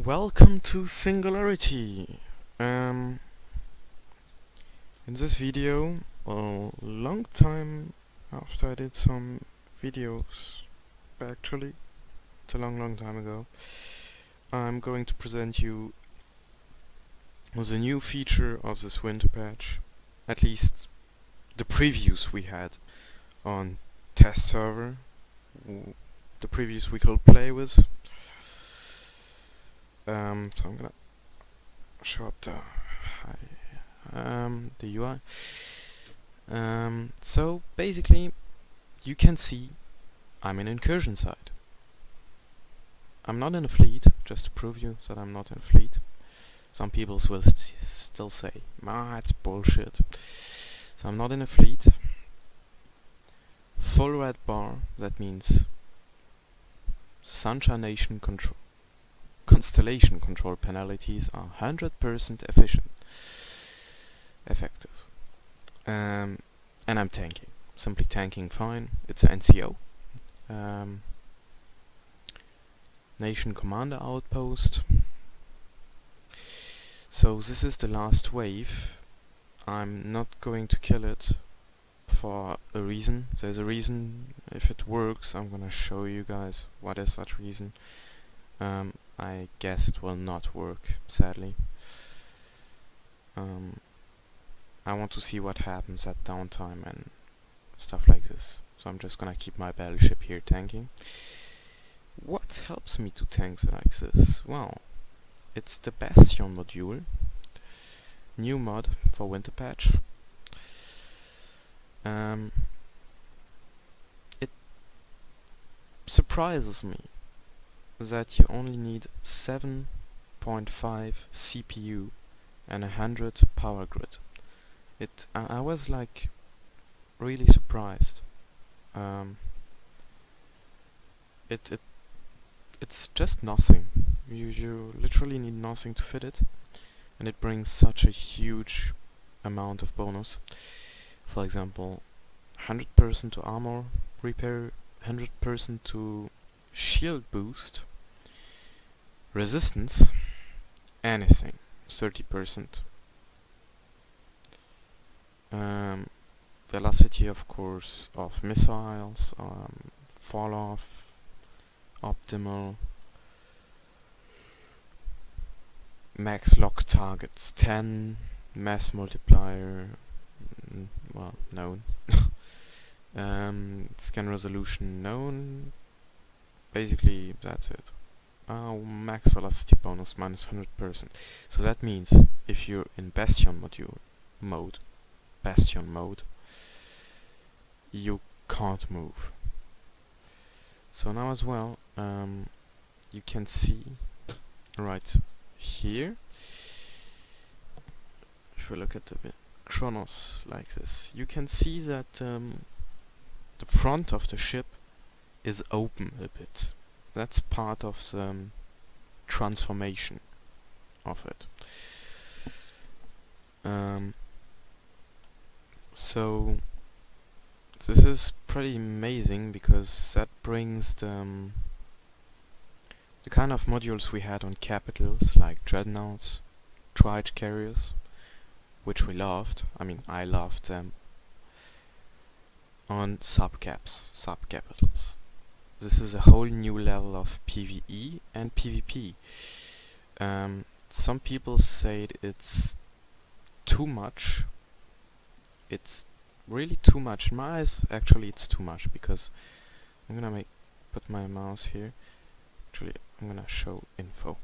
Welcome to Singularity. In this video, a long time after I did some videos, actually, it's a long time ago, I'm going to present you the new feature of this winter patch, at least the previews we had on test server, the previews we could play with. So I'm gonna show up the UI. So basically, you can see I'm in incursion side. I'm not in a fleet, just to prove you that I'm not in a fleet. Some people will still say, it's bullshit. So I'm not in a fleet. Full red bar, that means Sunshine Nation control. Constellation control penalties are 100% effective. And I'm tanking. Simply tanking fine. It's an NCO. Nation Commander Outpost. So this is the last wave. I'm not going to kill it for a reason. There's a reason. If it works, I'm gonna show you guys what is that reason. I guess it will not work, sadly. I want to see what happens at downtime and stuff like this. So I'm just gonna keep my battleship here tanking. What helps me to tank like this? Well, it's the Bastion module. New mod for winter patch. It surprises me that you only need 7.5 CPU and 100 power grid. I was like really surprised. It's just nothing. You literally need nothing to fit it, and it brings such a huge amount of bonus. For example, 100% to armor repair, 100% to shield boost, resistance, anything, 30%. Velocity, of course, of missiles, fall off, optimal, max lock targets 10, mass multiplier, well, known. Scan resolution known. Basically, that's it. Max velocity bonus minus 100%. So that means if you're in Bastion mode, you can't move. So now as well, you can see right here, if we look at the Chronos like this, you can see that the front of the ship is open a bit. That's part of the transformation of it. So this is pretty amazing because that brings the kind of modules we had on capitals like dreadnoughts, triage carriers, which we loved. I mean, I loved them. On subcapitals. This is a whole new level of PvE and PvP. Some people say it's too much. It's really too much. In my eyes, actually, it's too much because I'm gonna put my mouse here. Actually, I'm gonna show info.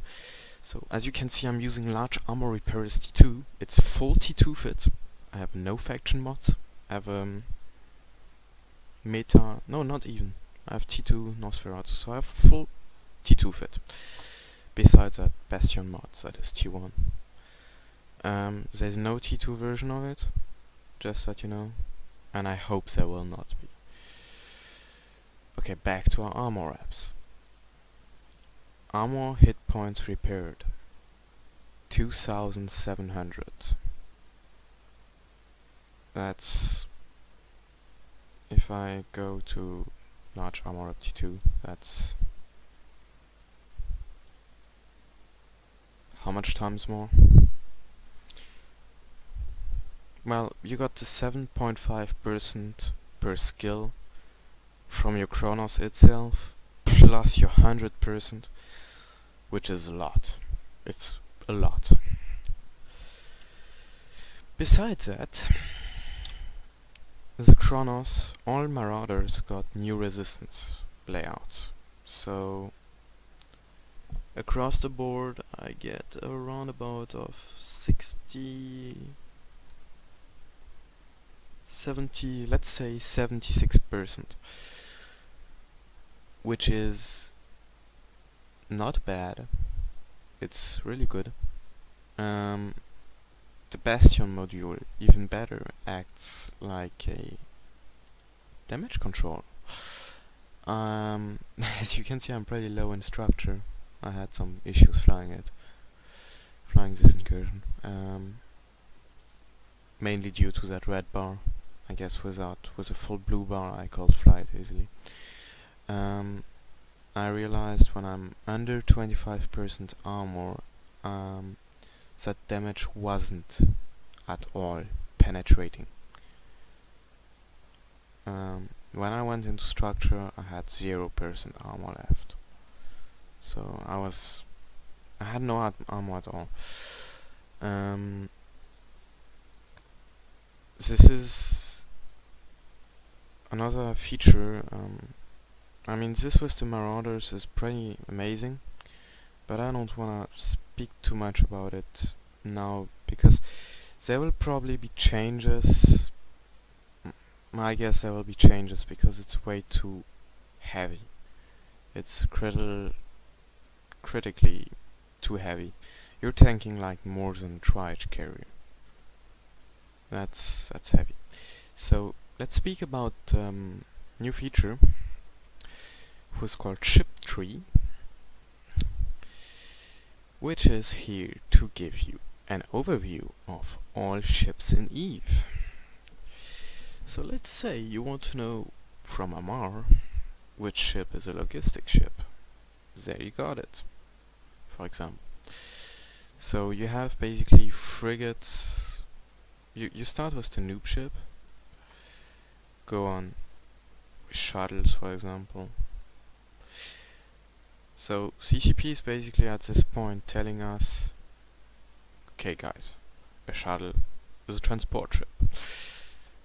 So as you can see, I'm using large armor repair as T2. It's full T2 fit. I have no faction mods. I have meta. No, not even. I have T2 Nosferatu, so I have full T2 fit. Besides that, Bastion mods, that is T1. There's no T2 version of it, just that you know, and I hope there will not be. Okay, back to our armor apps. Armor hit points repaired 2,700. That's, if I go to large armor up T2, that's how much times more? Well, you got the 7.5% per skill from your Chronos itself, plus your 100%, which is a lot. It's a lot. Besides that, the Chronos, all Marauders got new resistance layouts. So across the board I get a roundabout of 70, let's say 76%, which is not bad. It's really good. The Bastion module, even better, acts like a damage control. As you can see, I'm pretty low in structure. I had some issues flying this incursion. Mainly due to that red bar. I guess with a full blue bar I could fly it easily. I realized when I'm under 25% armor, that damage wasn't at all penetrating. When I went into structure, I had 0% armor left. So I had no armor at all. This is another feature. I mean, this with the Marauders is pretty amazing, but I don't wanna speak too much about it now because there will probably be changes. I guess there will be changes because it's way too heavy. It's critically too heavy. You're tanking like more than a tri-edge carrier. That's heavy. So let's speak about new feature, who's called Ship Tree, which is here to give you an overview of all ships in EVE. So let's say you want to know from Amar which ship is a logistic ship. There you got it, for example. So you have basically frigates. You start with the noob ship, go on with shuttles, for example. So CCP is basically at this point telling us, okay guys, a shuttle is a transport ship.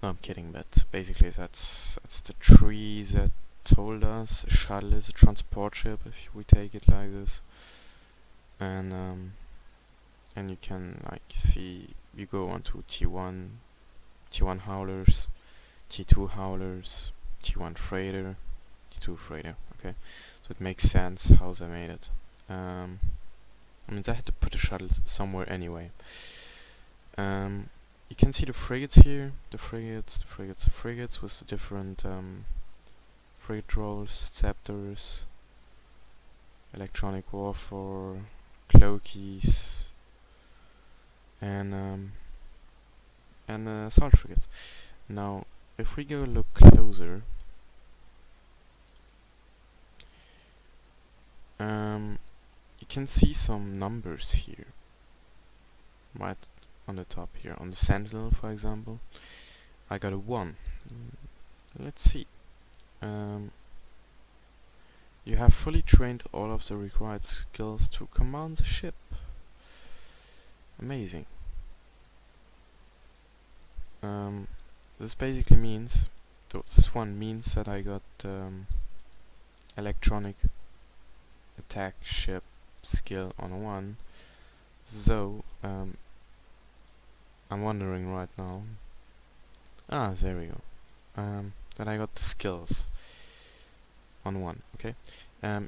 No, I'm kidding, but basically that's the tree that told us a shuttle is a transport ship, if we take it like this. And you can like see, you go on to T1 howlers, T2 howlers, T1 freighter, T2 freighter, okay? So it makes sense how they made it. I mean, they had to put a shuttle somewhere anyway. You can see the frigates here, the frigates with the different frigate roles, scepters, electronic warfare, cloakies, and assault frigates. Now, if we go look closer, you can see some numbers here, right on the top here. On the Sentinel, for example, I got a 1. Let's see. You have fully trained all of the required skills to command the ship. Amazing. This basically means, this one means that I got electronic attack ship skill on 1. So I'm wondering right now. There we go. That I got the skills on 1. Okay.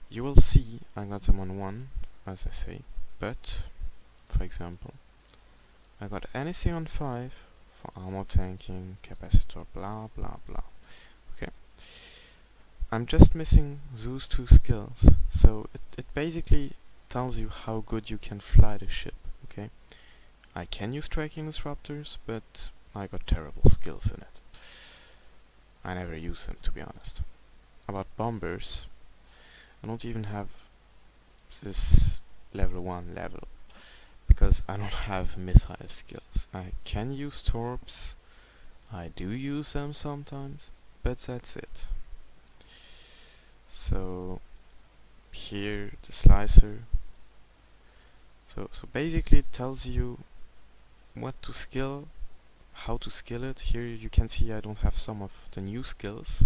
You will see I got them on 1, as I say. But, for example, I got anything on 5 for armor tanking, capacitor, blah blah blah. Okay. I'm just missing those 2 skills, so it basically tells you how good you can fly the ship. Okay. I can use tracking disruptors, but I got terrible skills in it. I never use them, to be honest. About bombers, I don't even have this level 1 level. because I don't have missile skills. I can use torps, I do use them sometimes, but that's it. So here the slicer. So basically it tells you what to skill, how to skill it. Here you can see I don't have some of the new skills,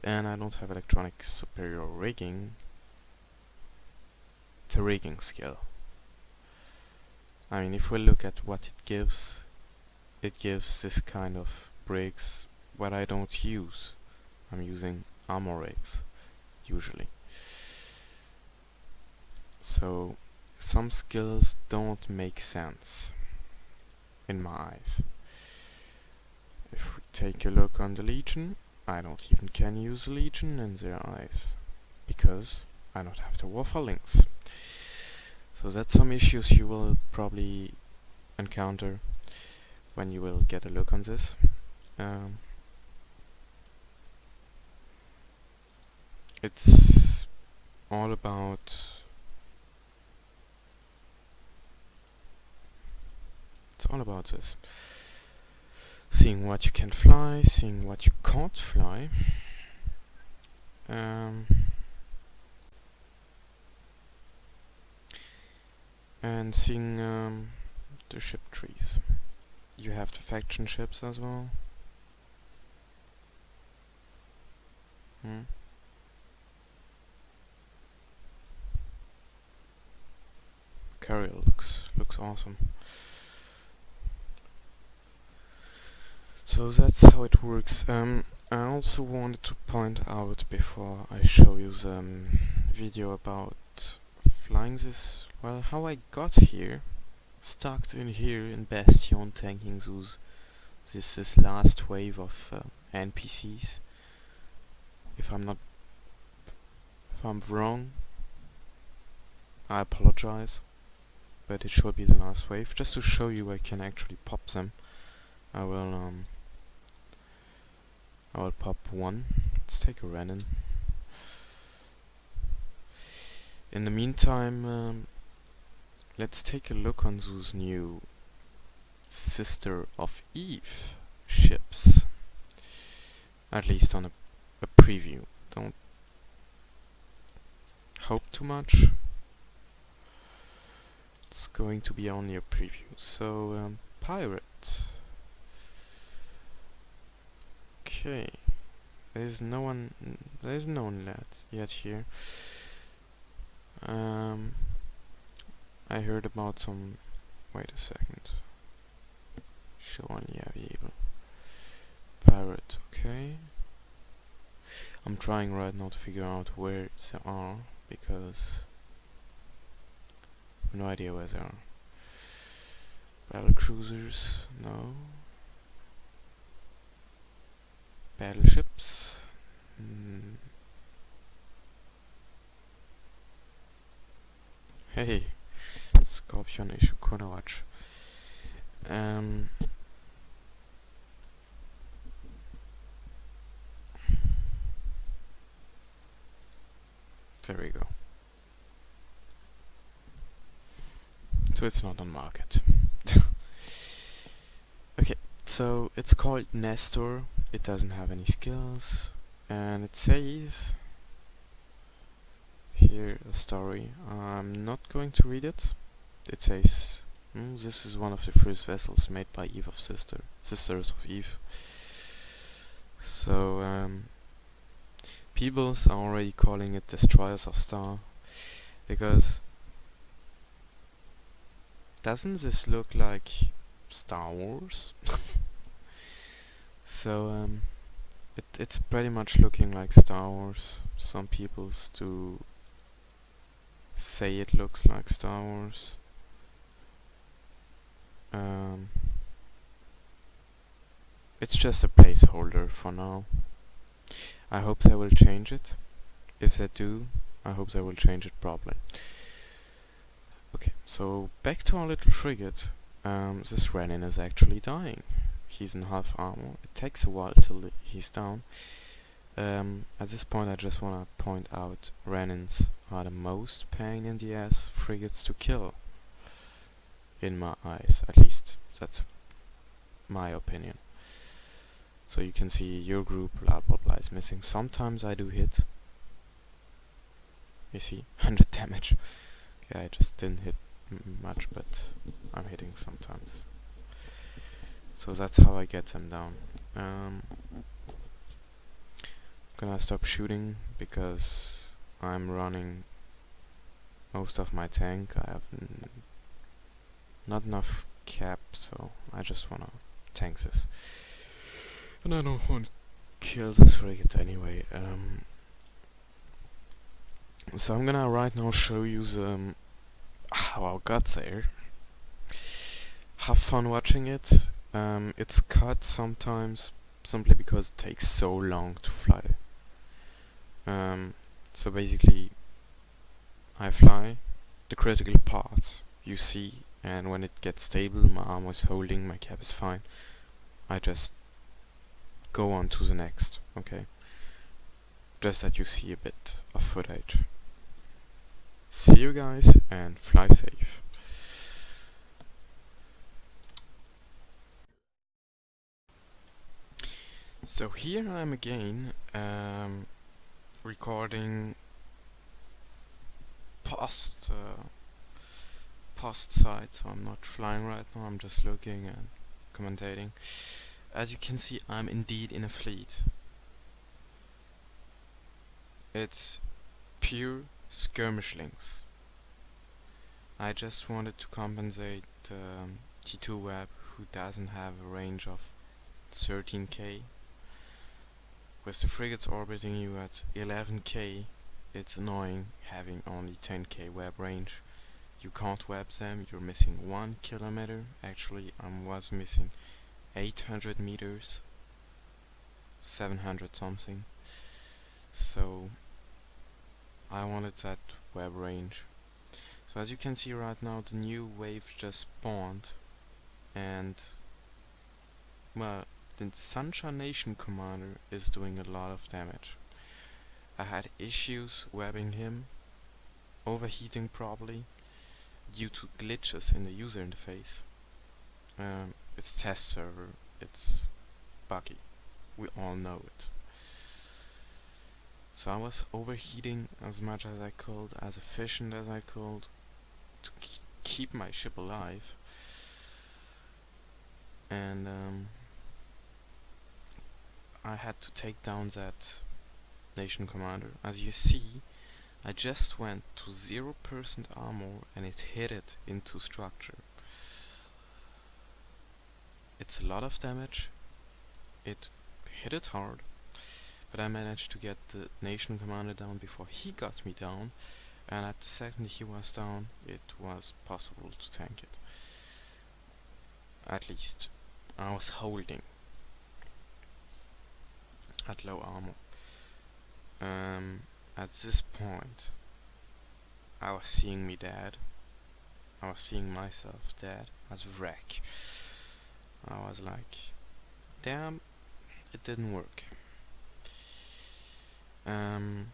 and I don't have electronic superior rigging. It's a rigging skill. I mean, if we look at what it gives this kind of rigs, what I don't use. I'm using armor rigs usually. So some skills don't make sense in my eyes. If we take a look on the Legion, I don't even can use Legion in their eyes, because I don't have the Warfare links. So that's some issues you will probably encounter when you will get a look on this. It's all about this. Seeing what you can fly, seeing what you can't fly. And seeing the ship trees. You have the faction ships as well. Carrier looks awesome. So that's how it works. I also wanted to point out before I show you the video about flying this, well, how I got here, stuck in here in Bastion, tanking this last wave of NPCs. If I'm wrong, I apologize, but it should be the last wave. Just to show you I can actually pop them, I will pop one. Let's take a Renin. In the meantime, let's take a look on those new Sister of Eve ships. At least on a preview. Don't hope too much. It's going to be only a preview. So, pirate. Okay. There's no one yet here. I heard about some. Wait a second. Show on Yaviel. Pirate, okay. I'm trying right now to figure out where they are, because I have no idea where they are. Battle cruisers, no. Battleships. Hey, Scorpion issue Konowacz. There we go. So it's not on market. Okay, so it's called Nestor. It doesn't have any skills, and it says here a story. I'm not going to read it. It says this is one of the first vessels made by Eve of Sisters of Eve. So people are already calling it Destroyers of Star, because doesn't this look like Star Wars? So it's pretty much looking like Star Wars. Some people do say it looks like Star Wars. It's just a placeholder for now. I hope they will change it. If they do, I hope they will change it properly. Okay, so back to our little frigate. This Renin is actually dying. He's in half armor. It takes a while till he's down. At this point I just wanna point out Renins are the most pain in the ass frigates to kill. in my eyes, at least. That's my opinion. So you can see your group, blah blah blah, is missing. Sometimes I do hit. You see, 100 damage. Okay, I just didn't hit much, but I'm hitting sometimes. So that's how I get them down. Gonna stop shooting because I'm running most of my tank. I have not enough cap, so I just wanna tank this. And I don't want to kill this frigate anyway. So I'm gonna right now show you how I got there. Have fun watching it. It's cut sometimes simply because it takes so long to fly. So basically I fly the critical parts you see, and when it gets stable, my arm is holding, my cap is fine, I just go on to the next, okay? Just that you see a bit of footage. See you guys and fly safe. So here I am again, recording past side, so I'm not flying right now, I'm just looking and commentating. As you can see, I'm indeed in a fleet. It's pure skirmishlings. I just wanted to compensate T2 Web, who doesn't have a range of 13k. With the frigates orbiting you at 11k, it's annoying having only 10k web range. You can't web them, you're missing 1 kilometer. Actually, I was missing 800 meters, 700 something. So I wanted that web range. So as you can see right now, the new wave just spawned, and well, the Sunshine Nation commander is doing a lot of damage. I had issues webbing him, overheating probably, due to glitches in the user interface. It's test server, it's buggy, we all know it. So I was overheating as much as I could, as efficient as I could, to keep my ship alive. And I had to take down that nation commander. As you see, I just went to 0% armor and it hit it into structure. It's a lot of damage, it hit it hard, but I managed to get the nation commander down before he got me down, and at the second he was down, it was possible to tank it. At least I was holding at low armor. At this point I was seeing me dead. I was seeing myself dead as a wreck. I was like, damn, it didn't work. I'm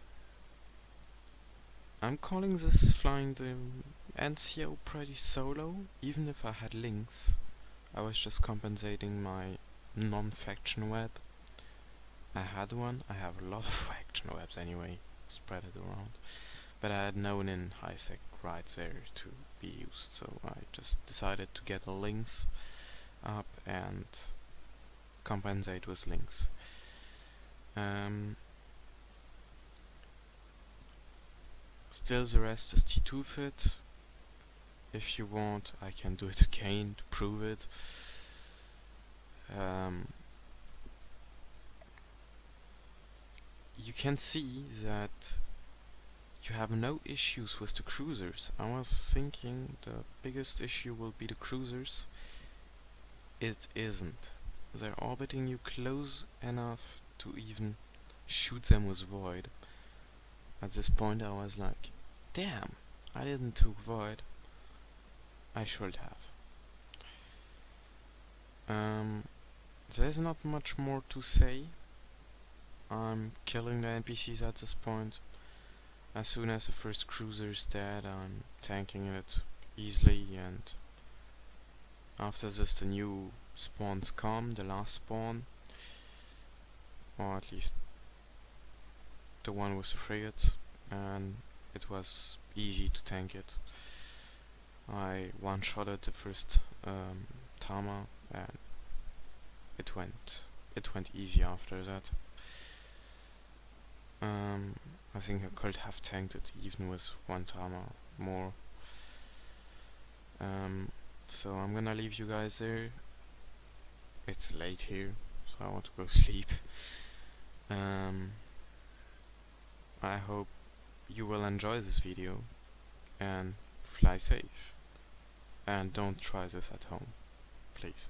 calling this flying the NCO pretty solo, even if I had links. I was just compensating my non-faction web. I had one, I have a lot of faction webs anyway, spread it around. But I had no one in high sec right there to be used, so I just decided to get the links up and compensate with links. Still the rest is T2 fit. If you want, I can do it again to prove it. You can see that you have no issues with the cruisers. I was thinking the biggest issue will be the cruisers. It isn't. They're orbiting you close enough to even shoot them with void. At this point I was like, damn, I didn't took void. I should have. There's not much more to say. I'm killing the NPCs at this point. As soon as the first cruiser is dead, I'm tanking it easily and After this the new spawns come, the last spawn, or at least the one with the frigates, and it was easy to tank it. I one-shotted the first Tama, and it went easy after that. I think I could have tanked it even with one Tama more. So I'm gonna leave you guys there. It's late here, so I want to go sleep. I hope you will enjoy this video and fly safe. And don't try this at home, please.